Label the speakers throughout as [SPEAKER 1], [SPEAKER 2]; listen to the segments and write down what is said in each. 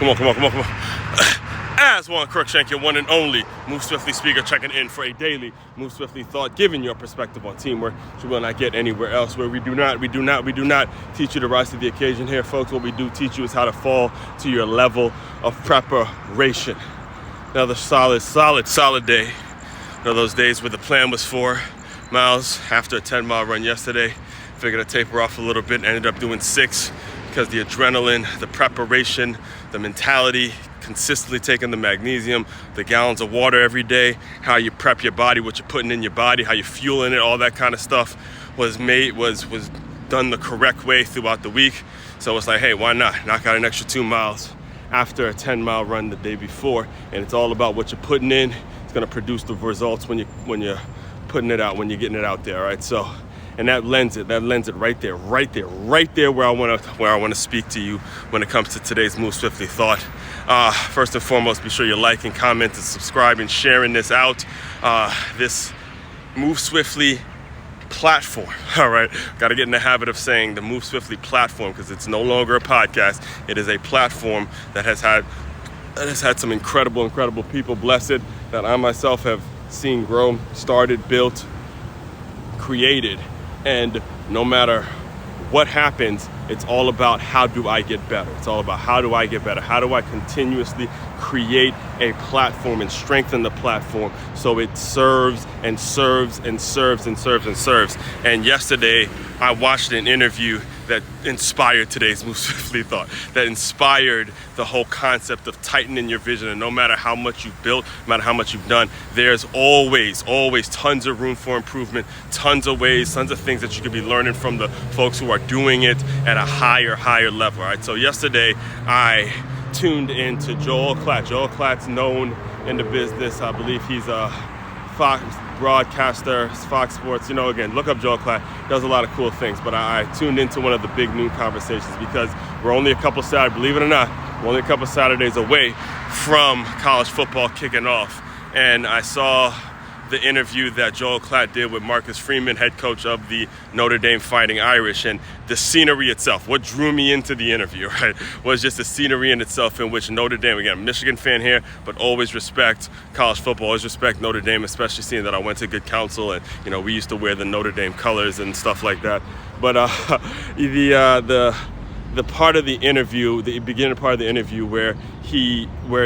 [SPEAKER 1] Come on. As one Crookshank, your one and only Move Swiftly speaker, checking in for a daily Move Swiftly thought, giving you a perspective on teamwork which you will not get anywhere else. Where we do not teach you to rise to the occasion here, folks. What we do teach you is how to fall to your level of preparation. Another solid day. One of those days where the plan was 4 miles after a 10-mile run yesterday. Figured I'd taper off a little bit, ended up doing 6 because the adrenaline, the preparation, the mentality, consistently taking the magnesium, the gallons of water every day, how you prep your body, what you're putting in your body, how you're fueling it, all that kind of stuff was done the correct way throughout the week. So it's like, hey, why not knock out an extra 2 miles after a 10-mile run the day before? And it's all about what you're putting in. It's going to produce the results when you're putting it out, when you're getting it out there, all right? So, and that lends it right there where I want to speak to you when it comes to today's Move Swiftly thought. First and foremost, be sure you're liking, commenting, subscribing, sharing this out. This Move Swiftly platform, all right? Got to get in the habit of saying the Move Swiftly platform because it's no longer a podcast. It is a platform that has had some incredible people, blessed, that I myself have seen grow, started, built, created. And no matter what happens, it's all about how do I get better. It's all about how do I get better? How do I continuously create a platform and strengthen the platform so it serves and serves and serves and serves and serves. And yesterday, I watched an interview that inspired today's Move Swiftly thought, that inspired the whole concept of tightening your vision. And no matter how much you've built, no matter how much you've done, there's always tons of room for improvement, tons of ways, tons of things that you could be learning from the folks who are doing it at a higher level, right? So yesterday, I tuned into Joel Klatt. Joel Klatt's known in the business. I believe he's a Fox broadcaster, Fox Sports. Again, look up Joel Klatt. Does a lot of cool things. But I tuned into one of the big noon conversations because we're only a couple Saturdays, believe it or not, we're only a couple Saturdays away from college football kicking off. And I saw the interview that Joel Klatt did with Marcus Freeman, head coach of the Notre Dame Fighting Irish, and the scenery itself. What drew me into the interview, right, was just the scenery in itself in which Notre Dame, again, I'm a Michigan fan here, but always respect college football, always respect Notre Dame, especially seeing that I went to good counsel and, we used to wear the Notre Dame colors and stuff like that. But the part of the interview, the beginning part of the interview where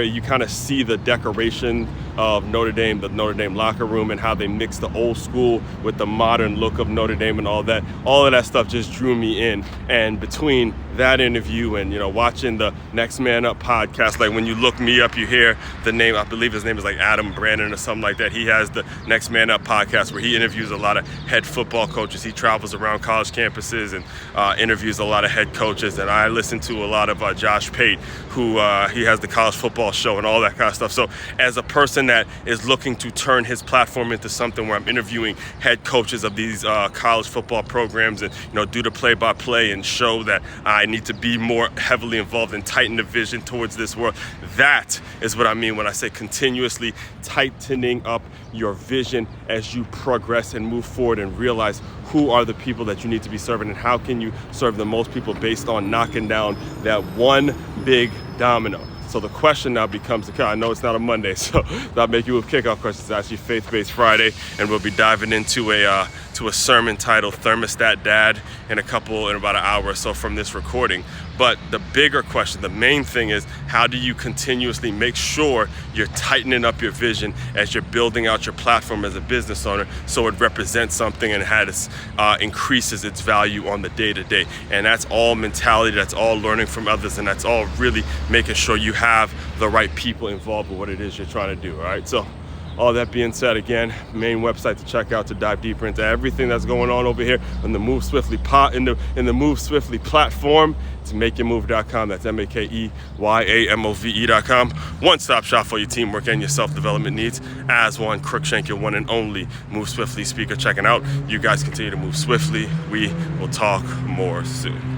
[SPEAKER 1] you kind of see the decoration of Notre Dame, the Notre Dame locker room, and how they mix the old school with the modern look of Notre Dame and all of that stuff just drew me in. And between that interview and, watching the Next Man Up podcast, like when you look me up, you hear the name, I believe his name is like Adam Brandon or something like that. He has the Next Man Up podcast where he interviews a lot of head football coaches. He travels around college campuses and interviews a lot of head coaches. And I listen to a lot of Josh Pate, who he has the college football show and all that kind of stuff. So as a person that is looking to turn his platform into something where I'm interviewing head coaches of these college football programs and, do the play-by-play and show that I need to be more heavily involved and tighten the vision towards this world. That is what I mean when I say continuously tightening up your vision as you progress and move forward and realize who are the people that you need to be serving and how can you serve the most people based on knocking down that one big domino. So the question now becomes, I know it's not a Monday, so I'll make you a kickoff question. It's actually Faith-Based Friday, and we'll be diving into a sermon titled Thermostat Dad in about an hour or so from this recording. But the bigger question, the main thing is, how do you continuously make sure you're tightening up your vision as you're building out your platform as a business owner so it represents something and increases its value on the day-to-day? And that's all mentality, that's all learning from others, and that's all really making sure you have the right people involved with what it is you're trying to do, all right? So all that being said, again, main website to check out to dive deeper into everything that's going on over here in the Move Swiftly in the Move Swiftly platform. It's makeyourmove.com. That's makeyaMove.com. One-stop shop for your teamwork and your self-development needs. As one Crookshank, your one and only Move Swiftly speaker checking out. You guys continue to move swiftly. We will talk more soon.